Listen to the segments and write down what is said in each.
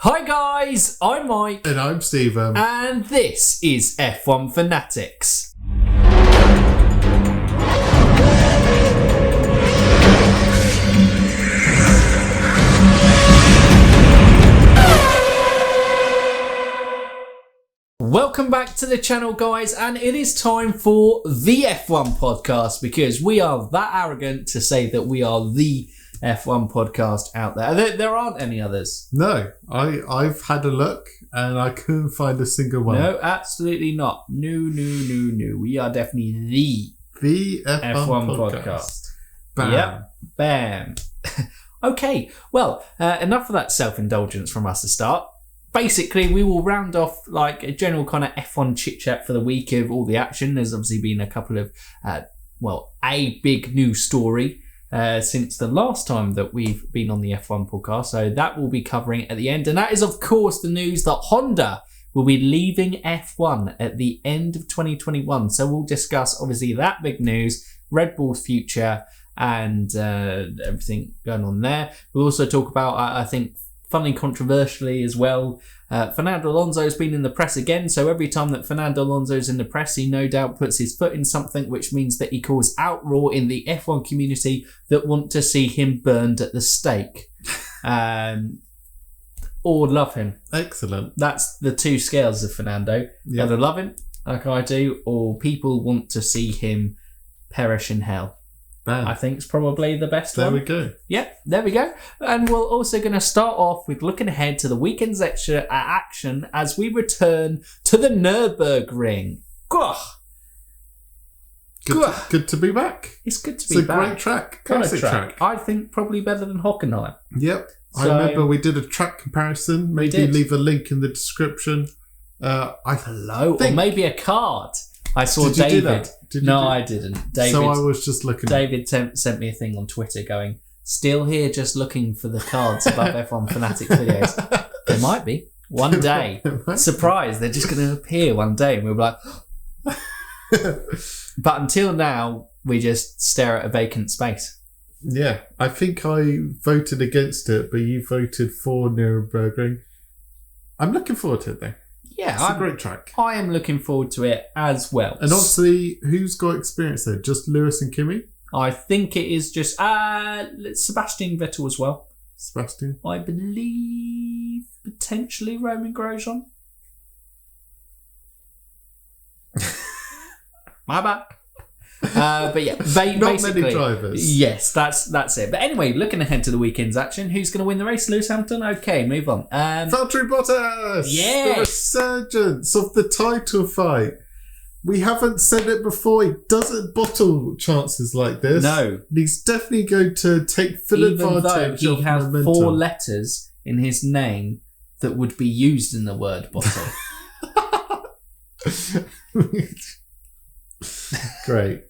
Hi guys, I'm Mike. And I'm Stephen. And this is F1 Fanatics. Welcome back to the channel, guys, and it is time for the F1 podcast because we are that arrogant to say that we are the F1 podcast out there. There aren't any others. No, I've had a look and I couldn't find a single one. No, absolutely not. No. We are definitely the F1 podcast. Bam. Yep. Bam. Okay, well, enough of that self-indulgence from us to start. Basically, we will round off like a general kind of F1 chit-chat for the week of all the action. There's obviously been a couple of, a big news story since the last time that we've been on the F1 podcast. So that we'll be covering at the end. And that is, of course, the news that Honda will be leaving F1 at the end of 2021. So we'll discuss, obviously, that big news, Red Bull's future, and everything going on there. We'll also talk about, I think, funny controversially as well, Fernando Alonso has been in the press again, so every time that Fernando Alonso's in the press, he no doubt puts his foot in something, which means that he calls outroar in the F1 community that want to see him burned at the stake. Or love him. Excellent. That's the two scales of Fernando. Yep. Either love him, like I do, or people want to see him perish in hell. Bam. I think it's probably the best There one. we go. Yep, there we go. And we're also going to start off with looking ahead to the weekend's extra action as we return to the Nurburgring. Good to be back. It's good to It's be a back. great track. What a Classic track. I think probably better than Hockenheim. Yep. I So- remember we did a track comparison. Maybe did. leave a link in the description. Hello, or think- maybe a card. I saw Did you do David. that? Did you No, do- I didn't. David. So I was just looking. David sent me a thing on Twitter going, "Still here, just looking for the cards above F1 Fanatics videos." There might be one day. Surprise! They're just going to appear one day, and we'll be like. But until now, we just stare at a vacant space. Yeah, I think I voted against it, but you voted for Nurburgring. I'm looking forward to it, though. Yeah, It's a great track. I am looking forward to it as well. And obviously, who's got experience there? Just Lewis and Kimi? I think it is just Sebastian Vettel as well. Sebastian? I believe potentially Roman Grosjean. My bad. But yeah, Not basically, many drivers. Yes, that's it. But anyway, looking ahead to the weekend's action, who's going to win the race? Lewis Hamilton? Okay, move on. Valtteri Bottas! Yes! The resurgence of the title fight. We haven't said it before. He doesn't bottle chances like this. No. He's definitely going to take full Even though advantage he of has momentum. 4 letters in his name that would be used in the word bottle. Great.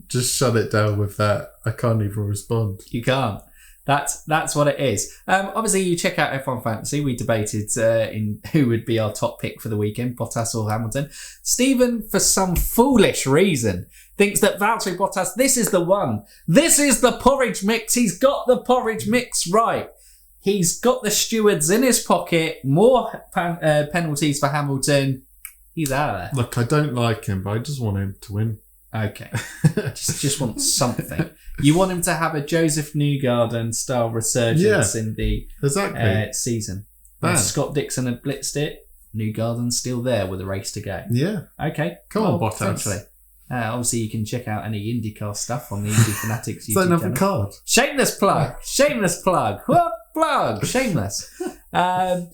Just shut it down with that. I can't even respond. You can't. That's what it is. Obviously, you check out F1 Fantasy. We debated in who would be our top pick for the weekend, Bottas or Hamilton. Stephen, for some foolish reason, thinks that Valtteri Bottas, this is the one. This is the porridge mix. He's got the porridge mix right. He's got the stewards in his pocket. More penalties for Hamilton. He's out of there. Look, I don't like him, but I just want him to win. Okay. just want something. You want him to have a Joseph Newgarden style resurgence in the season. When Scott Dixon had blitzed it, Newgarden's still there with a race to go. Yeah. Okay. Come on, Bottas. Potentially. Obviously, you can check out any IndyCar stuff on the Indy Fanatics YouTube Is that another channel. card? Shameless plug. Shameless plug. What plug? Shameless. But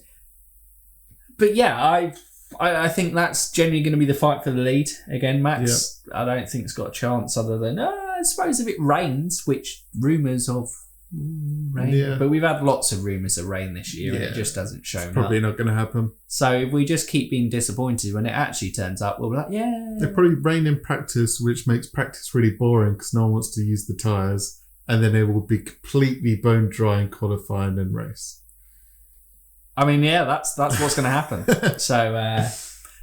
yeah, I think that's generally going to be the fight for the lead. Again, Max, I don't think it's got a chance other than, I suppose if it rains, which rumours of rain. Yeah. But we've had lots of rumours of rain this year and it just hasn't shown up. Probably not going to happen. So if we just keep being disappointed when it actually turns up, we'll be like, yeah. They probably rain in practice, which makes practice really boring because no one wants to use the tyres. And then it will be completely bone dry in qualifying and race. I mean, yeah, that's what's going to happen. So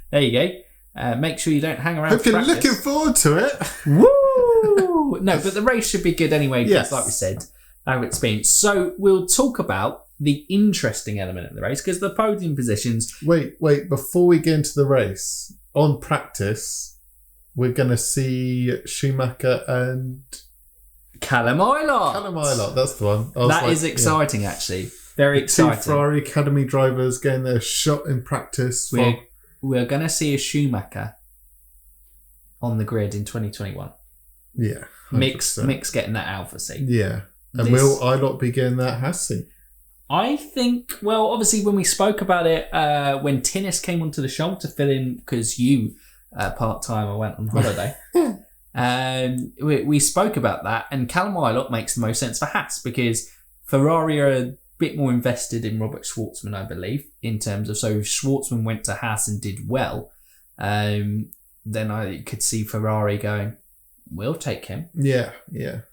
there you go. Make sure you don't hang around for practice. Looking forward to it. Woo! No, but the race should be good anyway, because like we said, how it's been. So we'll talk about the interesting element of the race, because the podium positions... Wait, before we get into the race, on practice, we're going to see Schumacher and... Callum Eilert, that's the one. That is exciting, actually. Very exciting. Two Ferrari Academy drivers getting their shot in practice. We're going to see a Schumacher on the grid in 2021. Yeah. Mick's getting that Alpha seat. Yeah. And will Eilert be getting that Haas seat? I think, well, obviously when we spoke about it, when Tinnis came onto the show to fill in, because you, part-timer, went on holiday, we spoke about that, and Callum Eilert makes the most sense for Haas, because Ferrari are a bit more invested in Robert Schwartzman, I believe, in terms of, so if Schwartzman went to Haas and did well, then I could see Ferrari going, we'll take him. Yeah.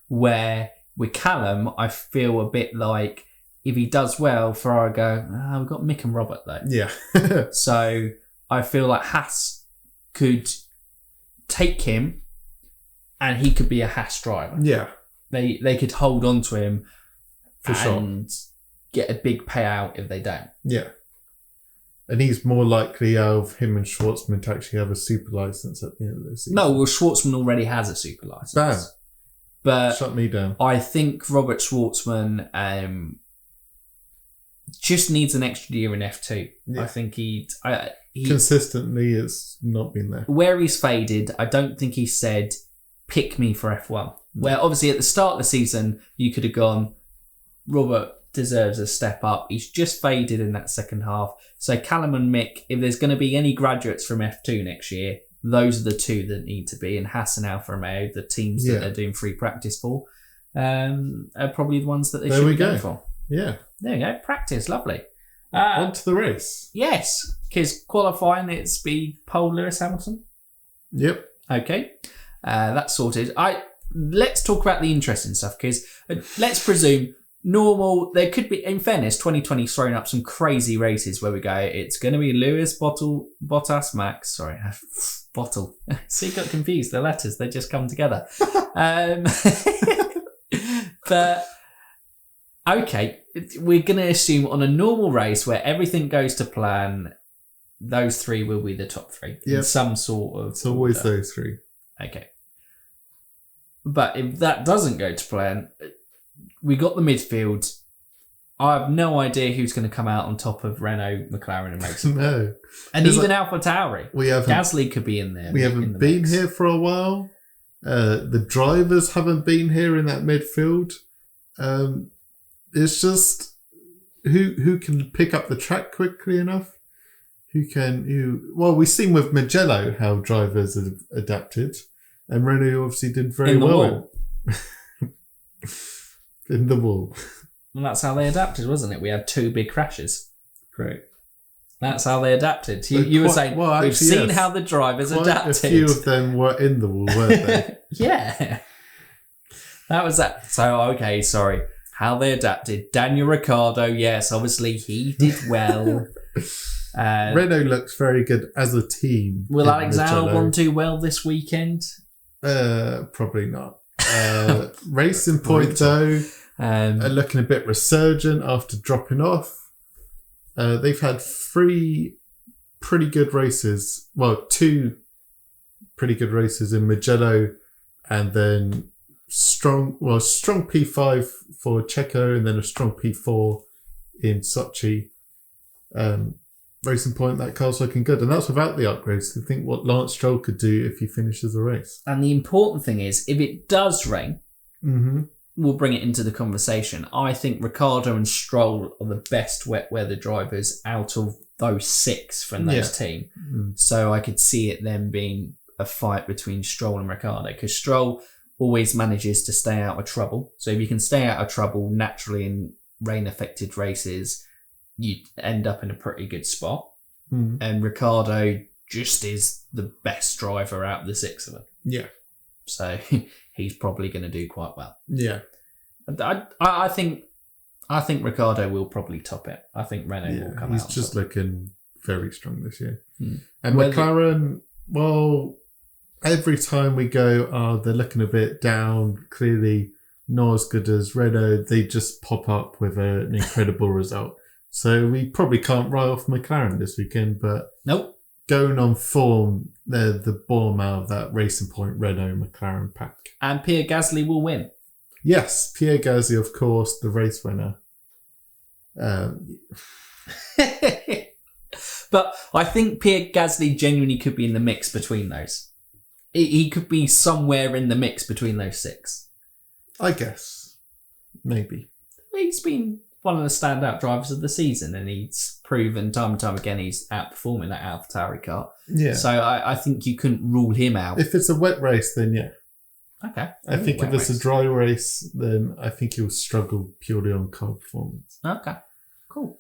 Where with Callum, I feel a bit like if he does well, Ferrari go, we've got Mick and Robert though. Yeah. So I feel like Haas could take him and he could be a Haas driver. Yeah. They could hold on to him for and get a big payout if they don't. Yeah. And he's more likely of him and Schwartzman to actually have a super license at the end of the season. No, well, Schwartzman already has a super license. Bam. But shut me down. I think Robert Schwartzman just needs an extra year in F2. Yeah. I think he consistently has not been there. Where he's faded, I don't think he said, pick me for F1. Where obviously at the start of the season, you could have gone, Robert deserves a step up. He's just faded in that second half. So Callum and Mick, if there's going to be any graduates from F2 next year, those are the two that need to be. And Haas and Alfa Romeo, the teams that they're doing free practice for, are probably the ones that they should be going for. Yeah. There you go. Practice. Lovely. On to the race. Yes. Because qualifying, it's be Pole Lewis Hamilton. Yep. Okay. That's sorted. Let's talk about the interesting stuff, because let's presume normal, there could be, in fairness, 2020's thrown up some crazy races where we go, it's going to be Lewis, Bottas, Max, sorry, Bottle. See, got confused, the letters, they just come together. But, okay, we're going to assume on a normal race where everything goes to plan, those three will be the top three. In some sort of... It's always those three. Okay. But if that doesn't go to plan... We got the midfield. I have no idea who's going to come out on top of Renault, McLaren, and make some. No. And even Alpha Tauri. Gasly could be in there. We haven't been here for a while. The drivers haven't been here in that midfield. It's just who can pick up the track quickly enough. Well, we've seen with Mugello how drivers have adapted, and Renault obviously did very well. In the wall. Well, that's how they adapted, wasn't it? We had 2 big crashes. Great. That's how they adapted. You were saying, we've seen how the drivers adapted. A few of them were in the wall, weren't they? Yeah. That was that. So, okay, sorry. How they adapted. Daniel Ricciardo, yes, obviously he did well. Renault looks very good as a team. Will Alex Albon do well this weekend? Probably not. Racing Point, though, are looking a bit resurgent after dropping off. They've had 3 pretty good races. Well, 2 pretty good races in Mugello, and then strong P5 for Checo, and then a strong P4 in Sochi. Racing Point, that car's looking good, and that's without the upgrades. To think what Lance Stroll could do if he finishes the race. And the important thing is, if it does rain, we'll bring it into the conversation. I think Ricciardo and Stroll are the best wet weather drivers out of those 6 from those teams. So I could see it then being a fight between Stroll and Ricciardo, because Stroll always manages to stay out of trouble. So if you can stay out of trouble naturally in rain-affected races, you end up in a pretty good spot. And Ricciardo just is the best driver out of the 6 of them. Yeah. So he's probably going to do quite well. Yeah. I think Ricciardo will probably top it. I think Renault will come out. He's just looking very strong this year. And McLaren, well, every time we go, they're looking a bit down. Clearly, not as good as Renault. They just pop up with an incredible result. So we probably can't write off McLaren this weekend, but nope. Going on form, they're the bottom out of that Racing Point Renault McLaren pack. And Pierre Gasly will win. Yes, Pierre Gasly, of course, the race winner. But I think Pierre Gasly genuinely could be in the mix between those. He could be somewhere in the mix between those 6. I guess. Maybe. He's been one of the standout drivers of the season, and he's proven time and time again he's outperforming that AlphaTauri car. Yeah. So I think you couldn't rule him out. If it's a wet race, then yeah. Okay. I think if it's a dry race, then I think he'll struggle purely on car performance. Okay. Cool.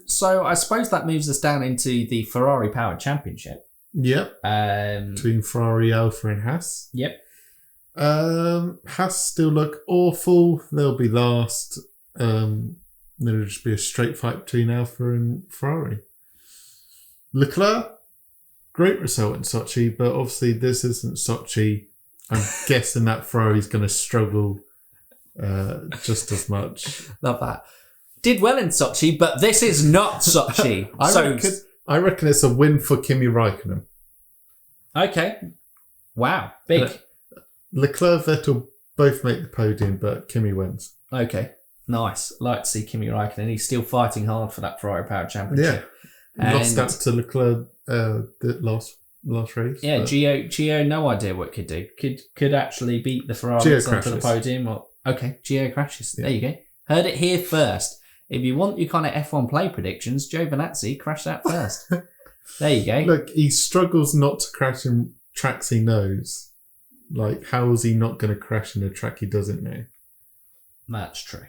So I suppose that moves us down into the Ferrari Powered Championship. Yep. Between Ferrari, Alfa and Haas. Yep. Haas still look awful. They'll be last. There'll just be a straight fight between Alfa and Ferrari. Leclerc, great result in Sochi, but obviously this isn't Sochi. I'm guessing that Ferrari's going to struggle just as much. Love that. Did well in Sochi, but this is not Sochi. I reckon it's a win for Kimi Raikkonen. Okay. Wow. Big. Leclerc, Vettel both make the podium, but Kimi wins. Okay. Nice. Like to see Kimi Raikkonen. He's still fighting hard for that Ferrari Power Championship. Yeah. Lost out to Leclerc the last race. Yeah, Gio, no idea what could do. Could actually beat the Ferrari onto the podium. Okay, Gio crashes. Yeah. There you go. Heard it here first. If you want your kind of F1 play predictions, Giovinazzi crashed out first. There you go. Look, he struggles not to crash in tracks he knows. Like, how is he not going to crash in a track he doesn't know? That's true.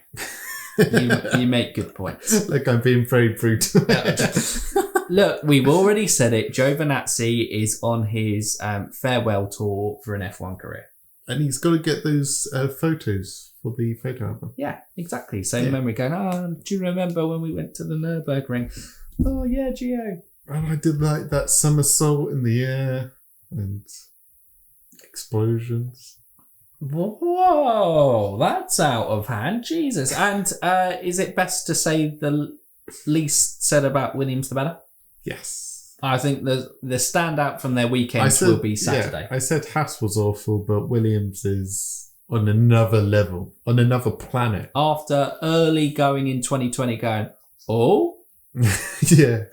You make good points. Look, I'm being very brutal. Look, we've already said it. Giovinazzi is on his farewell tour for an F1 career. And he's got to get those photos for the photo album. Yeah, exactly. Same memory going, do you remember when we went to the Nurburgring? Oh, yeah, Gio. And I did like that somersault in the air and explosions. Whoa, that's out of hand. Jesus. And is it best to say the least said about Williams, the better? Yes. I think the standout from their weekend will be Saturday. Yeah, I said Haas was awful, but Williams is on another level, on another planet. After early going in 2020 going, yeah.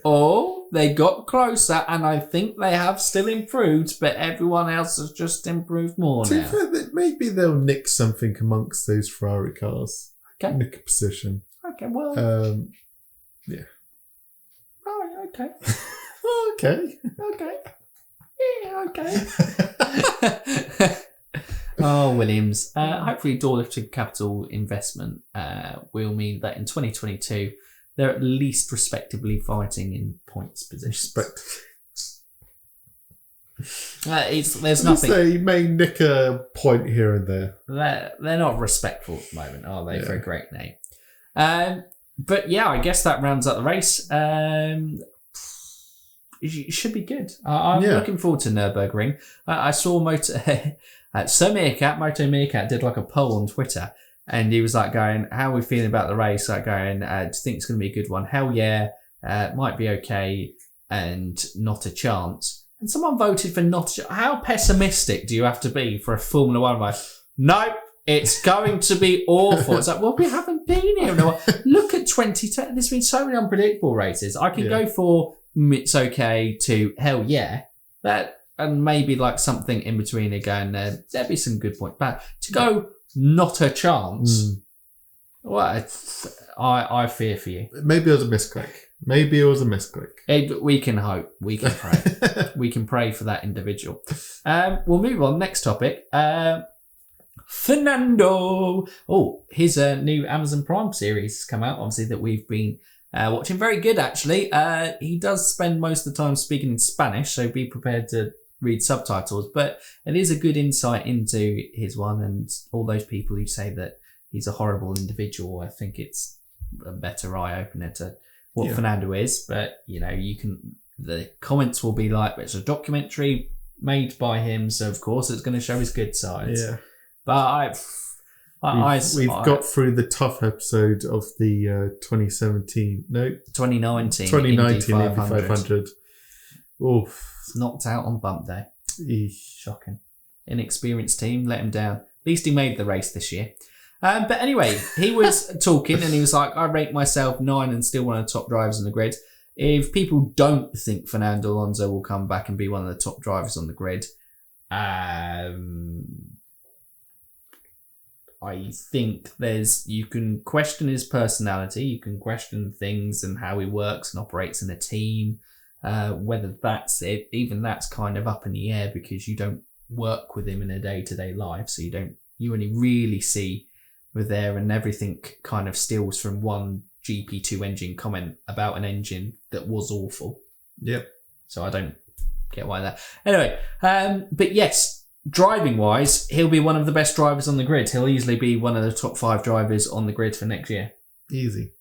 They got closer, and I think they have still improved, but everyone else has just improved more now. Maybe they'll nick something amongst those Ferrari cars. Okay. Nick a position. Okay, well. Yeah. Oh, okay. Okay. Okay. Yeah, okay. Oh, Williams. Hopefully, door lifting capital investment will mean that in 2022, they're at least respectably fighting in points positions. There's nothing. They may nick a point here and there. They're not respectful at the moment, are they? Yeah. For a great name. But yeah, I guess that rounds up the race. It should be good. I'm looking forward to Nurburgring. I saw Moto Meerkat did like a poll on Twitter, and he was like going, "How are we feeling about the race?" Like going, "Do you think it's going to be a good one?" Hell yeah, might be okay, and not a chance. And someone voted for not. How pessimistic do you have to be for a Formula One race? Nope. It's going to be awful. It's like, well, we haven't been here in a while. Look at 2010. There's been so many unpredictable races. I can go for it's okay to hell yeah. That and maybe like something in between again. There'd be some good points. But to go not a chance, well, I fear for you. Maybe it was a misclick. We can hope. We can pray. We can pray for that individual. We'll move on. Next topic. Fernando. Oh, his new Amazon Prime series has come out, obviously, that we've been watching. Very good, actually. He does spend most of the time speaking in Spanish, so be prepared to read subtitles. But it is a good insight into his one, and all those people who say that he's a horrible individual. I think it's a better eye-opener to what Fernando is. But, you know, the comments will be like, it's a documentary made by him, so of course it's going to show his good sides. Yeah. But We've got through the tough episode of the 2019 Indy 500. Oof. Knocked out on bump day. Eesh. Shocking. Inexperienced team, let him down. At least he made the race this year. But anyway, he was talking and he was like, I rate myself 9 and still one of the top drivers on the grid. If people don't think Fernando Alonso will come back and be one of the top drivers on the grid, I think you can question his personality, you can question things and how he works and operates in a team, whether that's it. Even that's kind of up in the air because you don't work with him in a day-to-day life, so you only really see with there, and everything kind of steals from one GP2 engine comment about an engine that was awful. Yep. So I don't get why that. Anyway, but yes, driving wise, he'll be one of the best drivers on the grid. He'll easily be one of the top 5 drivers on the grid for next year. Easy.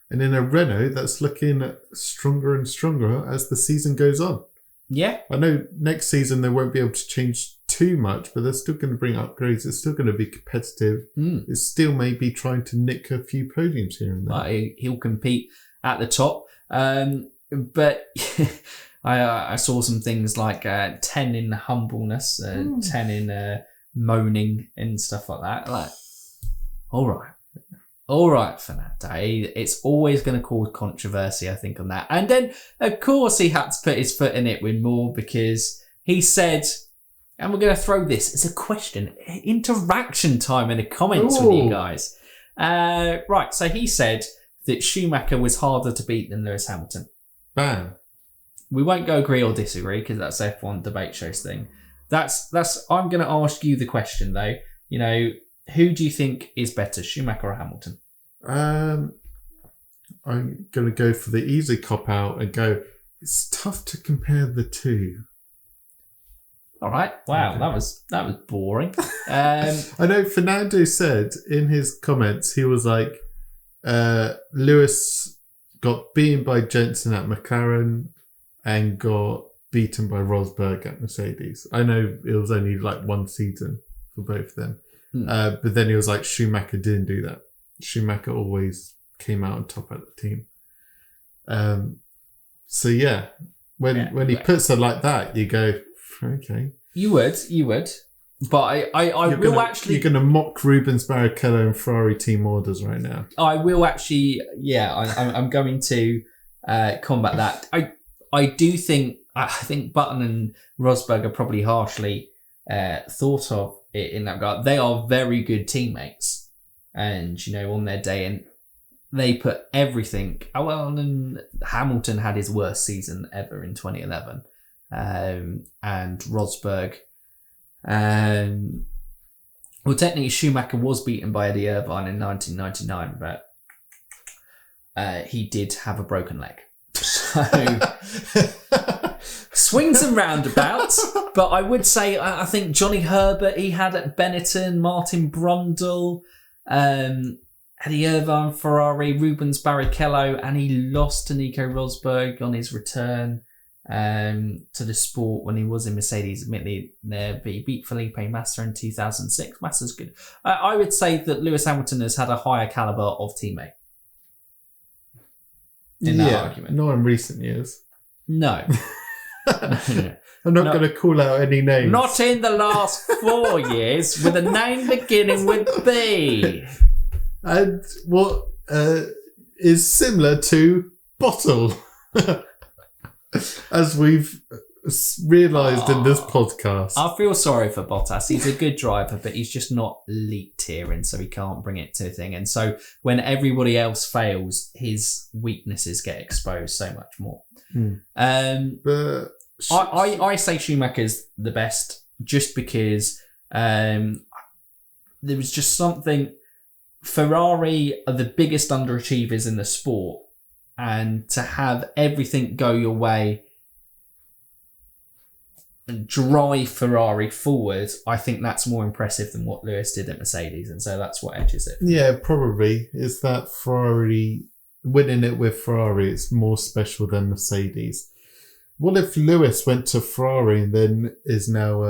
And in a Renault that's looking stronger and stronger as the season goes on. Yeah. I know next season they won't be able to change too much, but they're still going to bring upgrades. It's still going to be competitive. It's still maybe trying to nick a few podiums here and there. He'll compete at the top. But I saw some things like 10 in humbleness, 10 in moaning and stuff like that. Like, all right, Fernando. It's always going to cause controversy, I think, on that. And then, of course, he had to put his foot in it with more because he said, and we're going to throw this as a question, interaction time in the comments with you guys. Right, so he said that Schumacher was harder to beat than Lewis Hamilton. Bam. We won't go agree or disagree because that's F1 debate shows thing. That's. I'm going to ask you the question, though. You know, who do you think is better, Schumacher or Hamilton? I'm going to go for the easy cop-out and go, it's tough to compare the two. All right. Wow, okay. That was boring. I know Fernando said in his comments, he was like, Lewis got beaten by Jensen at McLaren and got beaten by Rosberg at Mercedes. I know it was only like one season for both of them. But then he was like, Schumacher didn't do that. Schumacher always came out on top of the team. So yeah, when he puts it like that, you go, okay. You would. But I will actually... You're going to mock Rubens Barrichello and Ferrari team orders right now. I will actually, I'm going to combat that. I think Button and Rosberg are probably harshly thought of in that regard. They are very good teammates, and on their day, and they put everything. Oh well, and Hamilton had his worst season ever in 2011, and Rosberg. Well, technically Schumacher was beaten by Eddie Irvine in 1999, but he did have a broken leg. So swings and roundabouts, but I would say I think Johnny Herbert he had at Benetton, Martin Brundle, Eddie Irvine, Ferrari, Rubens Barrichello, and he lost to Nico Rosberg on his return to the sport when he was in Mercedes. Admittedly, he beat Felipe Massa in 2006. Massa's good. I would say that Lewis Hamilton has had a higher caliber of teammate. In that argument. Not in recent years. No. I'm not going to call out any names. Not in the last 4 years with a name beginning with B. And what is similar to Bottle. As we've realised in this podcast. I feel sorry for Bottas. He's a good driver, but he's just not elite tier, and so he can't bring it to a thing. And so when everybody else fails, his weaknesses get exposed so much more. But I say Schumacher's the best just because there was just something. Ferrari are the biggest underachievers in the sport. And to have everything go your way and drive Ferrari forward, I think that's more impressive than what Lewis did at Mercedes. And so that's what edges it. Yeah, probably. Is that Ferrari, winning it with Ferrari, it's more special than Mercedes. What if Lewis went to Ferrari and then is now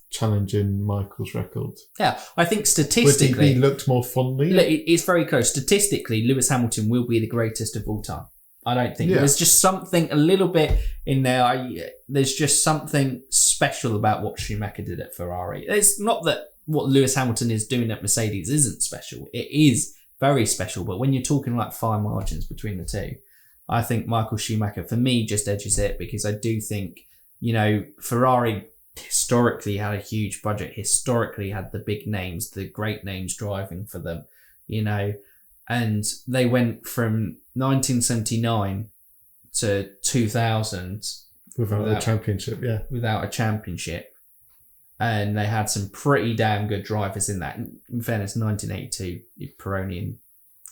challenging Michael's record? Yeah, I think Would statistically... he be looked more fondly? It's very close. Statistically, Lewis Hamilton will be the greatest of all time. I don't think. There's just something a little bit in there. There's just something special about what Schumacher did at Ferrari. It's not that what Lewis Hamilton is doing at Mercedes isn't special. It is very special. But when you're talking like fine margins between the two, I think Michael Schumacher, for me, just edges it, because I do think, Ferrari historically had a huge budget, historically had the big names, the great names driving for them, and they went from 1979 to 2000 without a championship, without a championship, and they had some pretty damn good drivers in that. In fairness, 1982, if Pironi and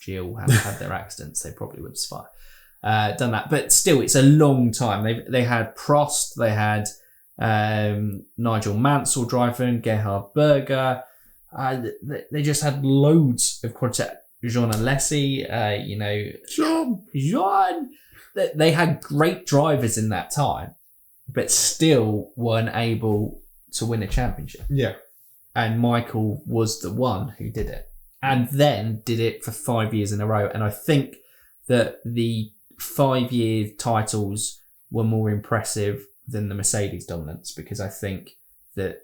Gilles hadn't had their accidents, they probably would have done that. But still, it's a long time. They had Prost, they had Nigel Mansell driving, Gerhard Berger. They just had loads of quality. Jean Alesi, Jean. They had great drivers in that time, but still weren't able to win a championship. Yeah. And Michael was the one who did it, and then did it for 5 years in a row. And I think that the 5-year titles were more impressive than the Mercedes dominance, because I think that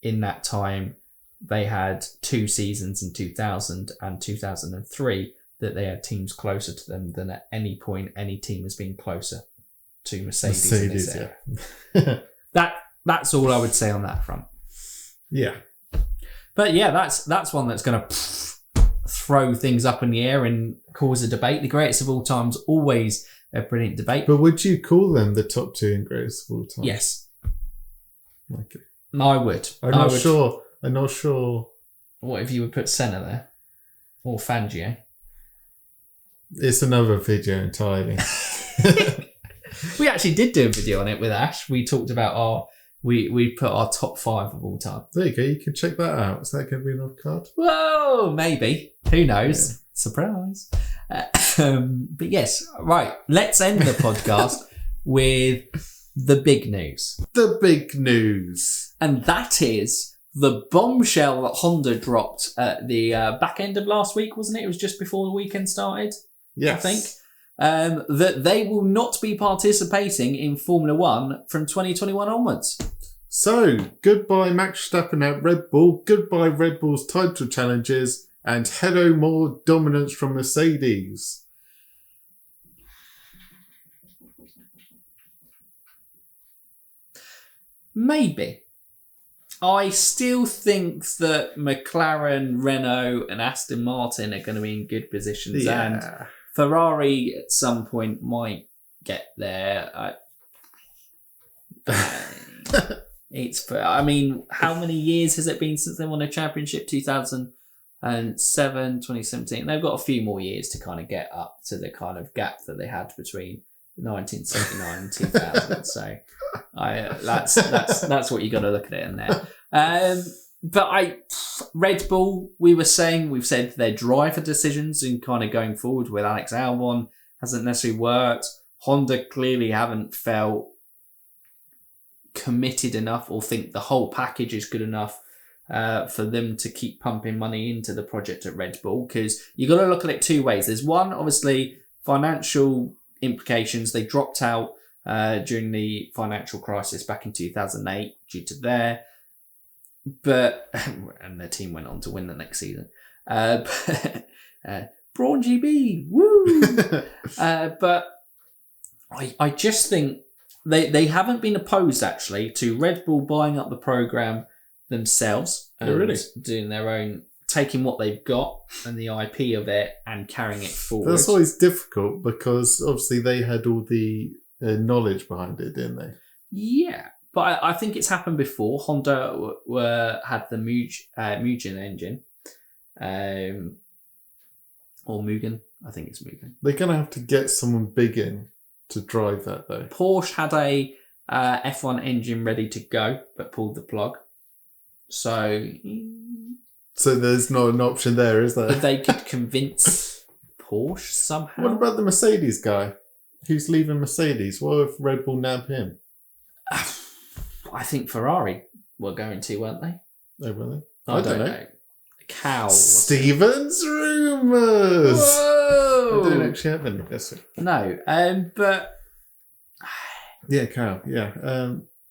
in that time they had 2 seasons in 2000 and 2003 that they had teams closer to them than at any point any team has been closer to Mercedes in this era. That's all I would say on that front. Yeah. But yeah, that's one that's going to throw things up in the air and cause a debate. The greatest of all time's always a brilliant debate. But would you call them the top 2 and greatest of all time? Yes. Okay. I would. I'm not sure. What if you would put Senna there? Or Fangio? It's another video entirely. We actually did do a video on it with Ash. We talked about we put our top 5 of all time. There you go. You can check that out. Is that going to be another card? Whoa, maybe. Who knows? Yeah. Surprise. But yes, right. Let's end the podcast with the big news. The big news. And that is the bombshell that Honda dropped at the back end of last week, wasn't it? It was just before the weekend started, yes. I think. That they will not be participating in Formula One from 2021 onwards. So, goodbye Max Verstappen at Red Bull, goodbye Red Bull's title challenges, and hello more dominance from Mercedes. Maybe. I still think that McLaren, Renault and Aston Martin are going to be in good positions. Yeah. And Ferrari at some point might get there. I mean, how many years has it been since they won a championship? 2007, 2017. They've got a few more years to kind of get up to the kind of gap that they had between 1979 and 2000. So that's what you got to look at it in there. But Red Bull, we've said their driver decisions and kind of going forward with Alex Albon hasn't necessarily worked. Honda clearly haven't felt committed enough or think the whole package is good enough for them to keep pumping money into the project at Red Bull, because you got to look at it 2 ways. There's one, obviously, financial implications. They dropped out during the financial crisis back in 2008 due to and their team went on to win the next season. Braun GB, woo! But I just think they haven't been opposed actually to Red Bull buying up the program themselves and doing their own, taking what they've got and the IP of it and carrying it forward. That's always difficult because obviously they had all the knowledge behind it, didn't they? Yeah, but I think it's happened before. Honda had the Mugen engine, or Mugen. I think it's Mugen. They're going to have to get someone big in to drive that though. Porsche had a F1 engine ready to go, but pulled the plug. So there's not an option there, is there? But they could convince Porsche somehow. What about the Mercedes guy? Who's leaving Mercedes? What if Red Bull nab him? I think Ferrari were going to, weren't they? Oh, were they? I don't know. Cow. Steven's rumours. Whoa! I don't actually have any. Yes. No, but yeah, cow. Yeah.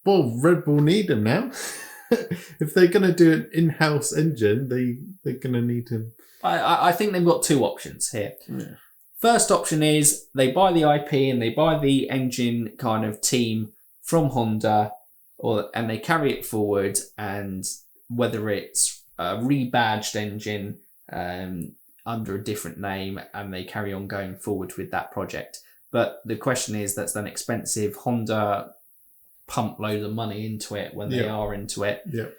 Well, Red Bull need him now. If they're going to do an in-house engine, they're going to need him. I think they've got two options here. Yeah. First option is they buy the IP and they buy the engine kind of team from Honda, and they carry it forward, and whether it's a rebadged engine under a different name, and they carry on going forward with that project. But the question is, that's then expensive. Honda pump loads of money into it when they are into it. Yeah.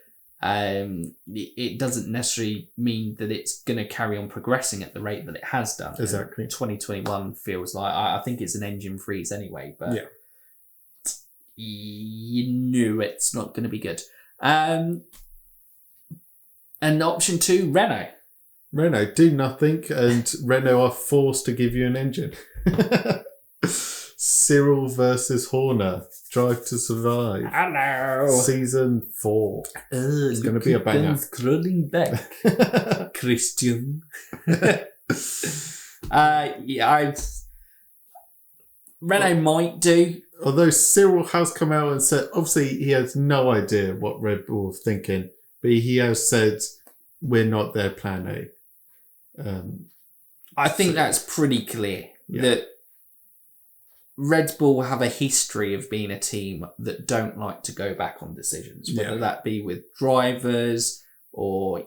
It doesn't necessarily mean that it's going to carry on progressing at the rate that it has done. Exactly. 2021 feels like, I think it's an engine freeze anyway, but you knew it's not going to be good. And option 2, Renault. Renault do nothing, and Renault are forced to give you an engine. Cyril versus Horner, Drive to Survive. Hello. Season 4. It's going to be a banger. Scrolling back. Christian. Renault might do. Although Cyril has come out and said, obviously he has no idea what Red Bull are thinking, but he has said, we're not their plan A. I think that's pretty clear that Red Bull have a history of being a team that don't like to go back on decisions, whether that be with drivers or,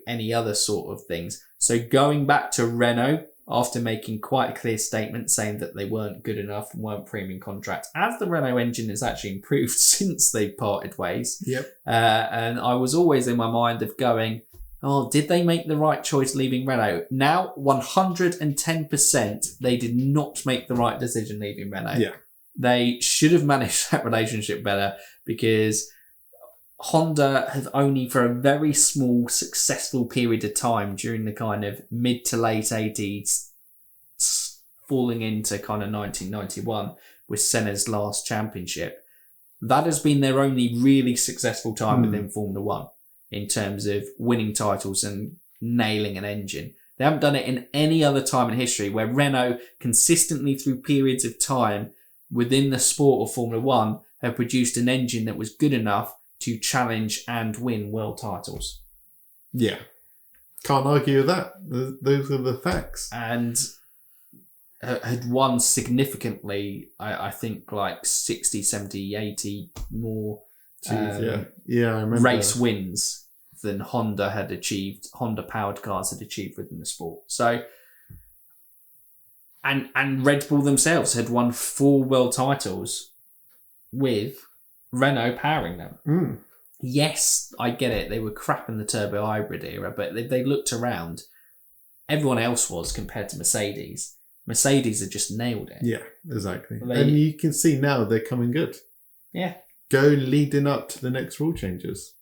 any other sort of things. So going back to Renault, after making quite a clear statement saying that they weren't good enough and weren't premium contracts, as the Renault engine has actually improved since they parted ways. Yep. And I was always in my mind of going, oh, did they make the right choice leaving Renault? Now, 110%, they did not make the right decision leaving Renault. Yeah. They should have managed that relationship better, because Honda have only for a very small successful period of time during the kind of mid to late 80s, falling into kind of 1991 with Senna's last championship. That has been their only really successful time within Formula One, in terms of winning titles and nailing an engine. They haven't done it in any other time in history, where Renault consistently through periods of time within the sport of Formula One have produced an engine that was good enough to challenge and win world titles. Yeah. Can't argue with that. Those are the facts. And had won significantly, I think like 60, 70, 80 more I remember. Race wins than Honda powered cars had achieved within the sport. So, and Red Bull themselves had won 4 world titles with Renault powering them. Yes, I get it. They were crap in the turbo hybrid era, but they looked around. Everyone else was, compared to Mercedes. Mercedes had just nailed it. Yeah, exactly. And you can see now they're coming good. Yeah. Go leading up to the next rule changes.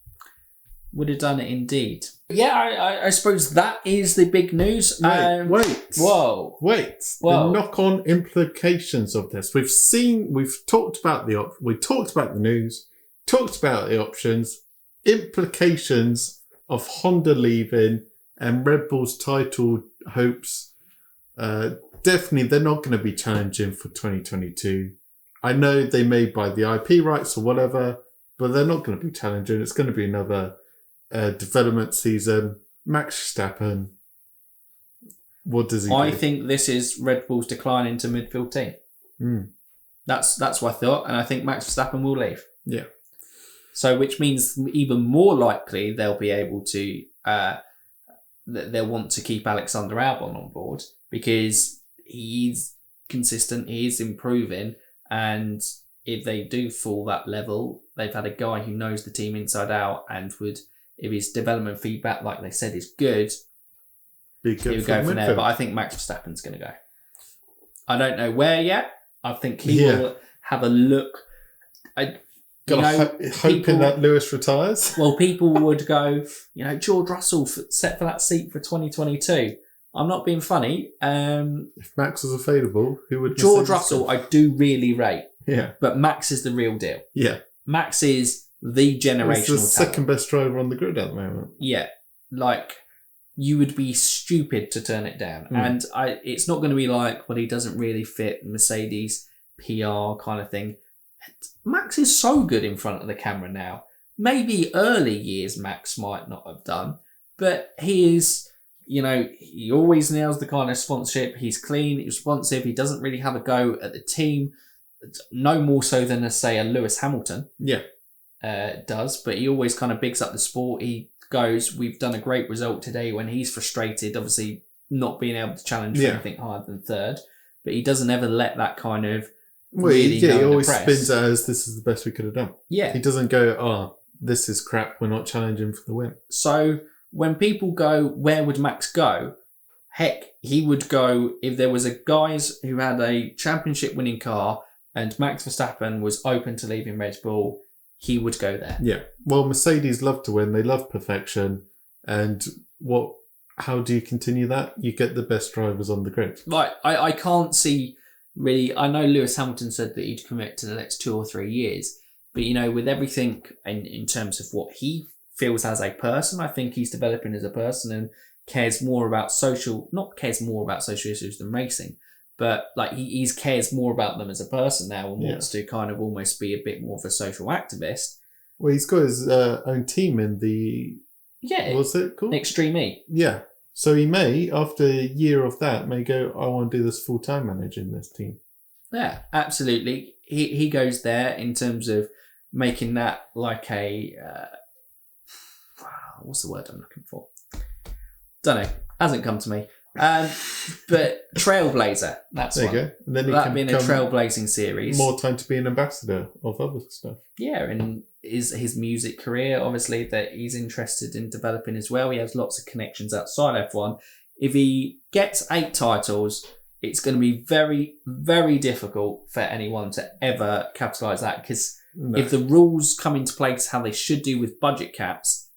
Would have done it indeed. Yeah, I suppose that is the big news. Wait. Whoa. The knock-on implications of this. We've talked about the news, talked about the options, implications of Honda leaving and Red Bull's title hopes. Definitely, they're not going to be challenging for 2022. I know they may buy the IP rights or whatever, but they're not going to be challenging. It's going to be another development season. Max Verstappen, what does he do? I think this is Red Bull's decline into midfield team. That's what I thought, and I think Max Verstappen will leave. Yeah. So, which means even more likely they'll be able to, they'll want to keep Alexander Albon on board, because he's consistent, he is improving, and if they do fall that level, they've had a guy who knows the team inside out and would, if his development feedback, like they said, is good, he would go from there. But I think Max Verstappen's going to go. I don't know where yet. I think he will have a look. Hoping that Lewis retires. Well, people would go, George Russell set for that seat for 2022. I'm not being funny. If Max was available, who would... George Russell, I do really rate. Yeah. But Max is the real deal. Yeah. Max is the generational He's the talent. second best driver on the grid at the moment. Yeah, like you would be stupid to turn it down. And it's not going to be like, well, he doesn't really fit Mercedes PR kind of thing. Max is so good in front of the camera now. Maybe early years Max might not have done, but he is, he always nails the kind of sponsorship. He's clean, he's responsive. He doesn't really have a go at the team. No more so than, say, a Lewis Hamilton does, but he always kind of bigs up the sport. He goes, we've done a great result today, when he's frustrated, obviously not being able to challenge for anything higher than third, but he doesn't ever let that kind of he always spins it as, this is the best we could have done. Yeah. He doesn't go, this is crap, we're not challenging for the win. So when people go, where would Max go? Heck, he would go, if there was a guys who had a championship winning car and Max Verstappen was open to leaving Red Bull, he would go there. Yeah. Well, Mercedes love to win. They love perfection. And how do you continue that? You get the best drivers on the grid. Right. I can't see really. I know Lewis Hamilton said that he'd commit to the next 2 or 3 years. But, with everything in terms of what he feels as a person, I think he's developing as a person and cares more about social issues than racing. But he cares more about them as a person now and wants to kind of almost be a bit more of a social activist. Well, he's got his own team in the... Yeah. What's it called? Extreme E. Yeah. So he may, after a year of that, go, I want to do this full-time managing this team. Yeah, absolutely. He goes there in terms of making that like a... what's the word I'm looking for? Don't know. Hasn't come to me. But trailblazer, that's there one. You go. And then that being a trailblazing series. More time to be an ambassador of other stuff. Yeah, and his music career, obviously, that he's interested in developing as well. He has lots of connections outside F1. If he gets 8 titles, it's going to be very, very difficult for anyone to ever capitalise that, because if the rules come into place how they should do with budget caps,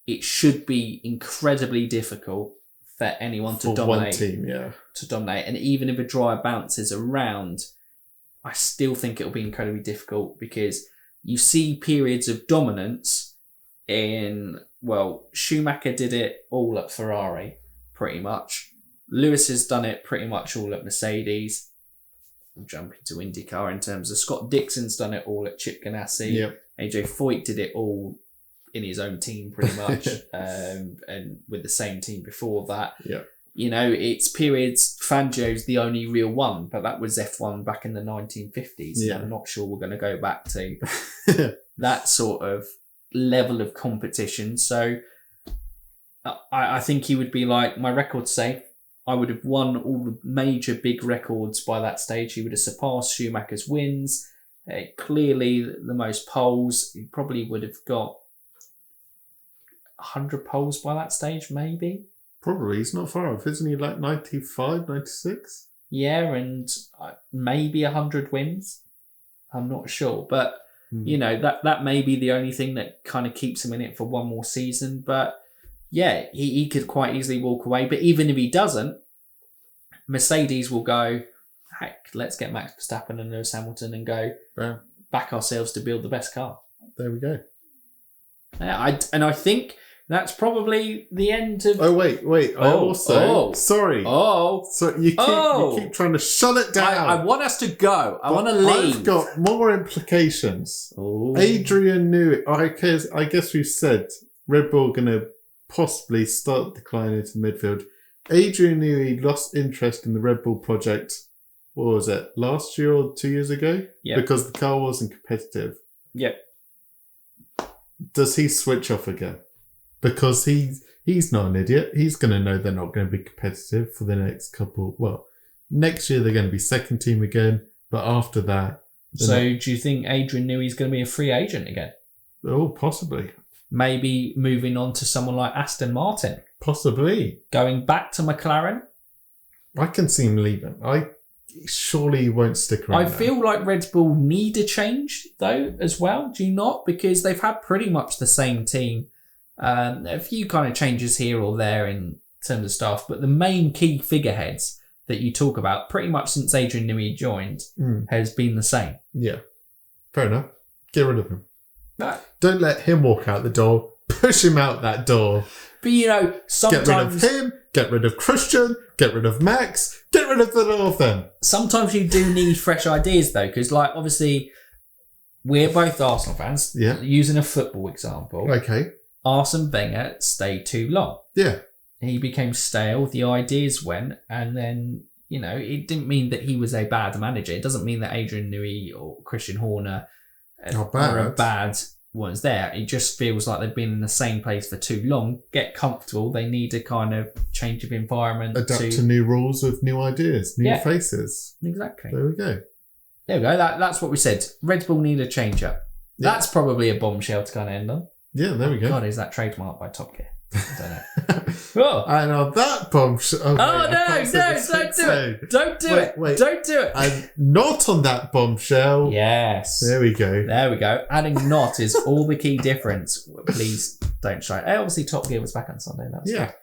it should be incredibly difficult for anyone to dominate. One team, to dominate. And even if a driver bounces around, I still think it'll be incredibly difficult, because you see periods of dominance Schumacher did it all at Ferrari, pretty much. Lewis has done it pretty much all at Mercedes. We'll jump into IndyCar in terms of Scott Dixon's done it all at Chip Ganassi. Yep. AJ Foyt did it all in his own team pretty much, and with the same team before that. Yeah. It's periods. Fangio's the only real one, but that was F1 back in the 1950s. Yeah. I'm not sure we're going to go back to that sort of level of competition. So I think he would be like, my record's safe. I would have won all the major big records by that stage. He would have surpassed Schumacher's wins. Clearly the most poles. He probably would have got 100 poles by that stage, maybe. Probably. He's not far off. Isn't he like 95, 96? Yeah, and maybe 100 wins. I'm not sure. But, that may be the only thing that kind of keeps him in it for one more season. But, yeah, he could quite easily walk away. But even if he doesn't, Mercedes will go, heck, let's get Max Verstappen and Lewis Hamilton and go back ourselves to build the best car. There we go. Yeah, I think that's probably the end of... Oh, wait. Sorry. So you keep trying to shut it down. I want us to go. I want to leave. I've got more implications. Adrian Newey. I guess we've said Red Bull going to possibly start declining into midfield. Adrian Newey lost interest in the Red Bull project, what was it, last year or 2 years ago? Yeah. Because the car wasn't competitive. Yep. Does he switch off again? Because he's not an idiot. He's going to know they're not going to be competitive for the next couple... Well, next year they're going to be second team again, but after that... So do you think Adrian Newey's going to be a free agent again? Oh, possibly. Maybe moving on to someone like Aston Martin? Possibly. Going back to McLaren? I can see him leaving. Surely he won't stick around. I feel like Red Bull need a change, though, as well. Do you not? Because they've had pretty much the same team. A few kind of changes here or there in terms of staff, but the main key figureheads that you talk about, pretty much since Adrian Newey joined, has been the same. Yeah. Fair enough. Get rid of him. No. Don't let him walk out the door. Push him out that door. But, sometimes... Get rid of him, get rid of Christian, get rid of Max, get rid of the lot of them. Sometimes you do need fresh ideas, though, because, obviously, we're both Arsenal fans. Yeah. Using a football example. Okay. Arsene Wenger stayed too long. Yeah. He became stale, the ideas went, and then, it didn't mean that he was a bad manager. It doesn't mean that Adrian Newey or Christian Horner are bad ones there. It just feels like they've been in the same place for too long. Get comfortable. They need a kind of change of environment. Adapt to new rules with new ideas, new faces. Exactly. There we go. There we go. That's what we said. Red Bull need a change up. Yeah. That's probably a bombshell to kind of end on. Yeah, there we go. God, is that trademarked by Top Gear? I don't know. Oh. And on that bombshell... Oh, no, don't do it. Don't do it. Wait. Don't do it. And not on that bombshell. Yes. There we go. There we go. Adding not is all the key difference. Please don't try. Obviously, Top Gear was back on Sunday. That was good.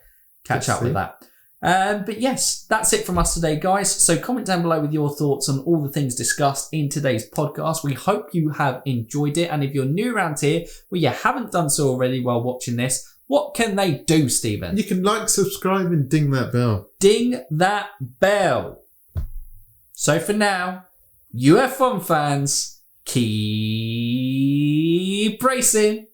Catch up with that. But yes, that's it from us today, guys. So comment down below with your thoughts on all the things discussed in today's podcast. We hope you have enjoyed it. And if you're new around here, well, you haven't done so already while watching this, what can they do, Stephen? You can like, subscribe, and ding that bell. Ding that bell. So for now, UF1 fans, keep racing.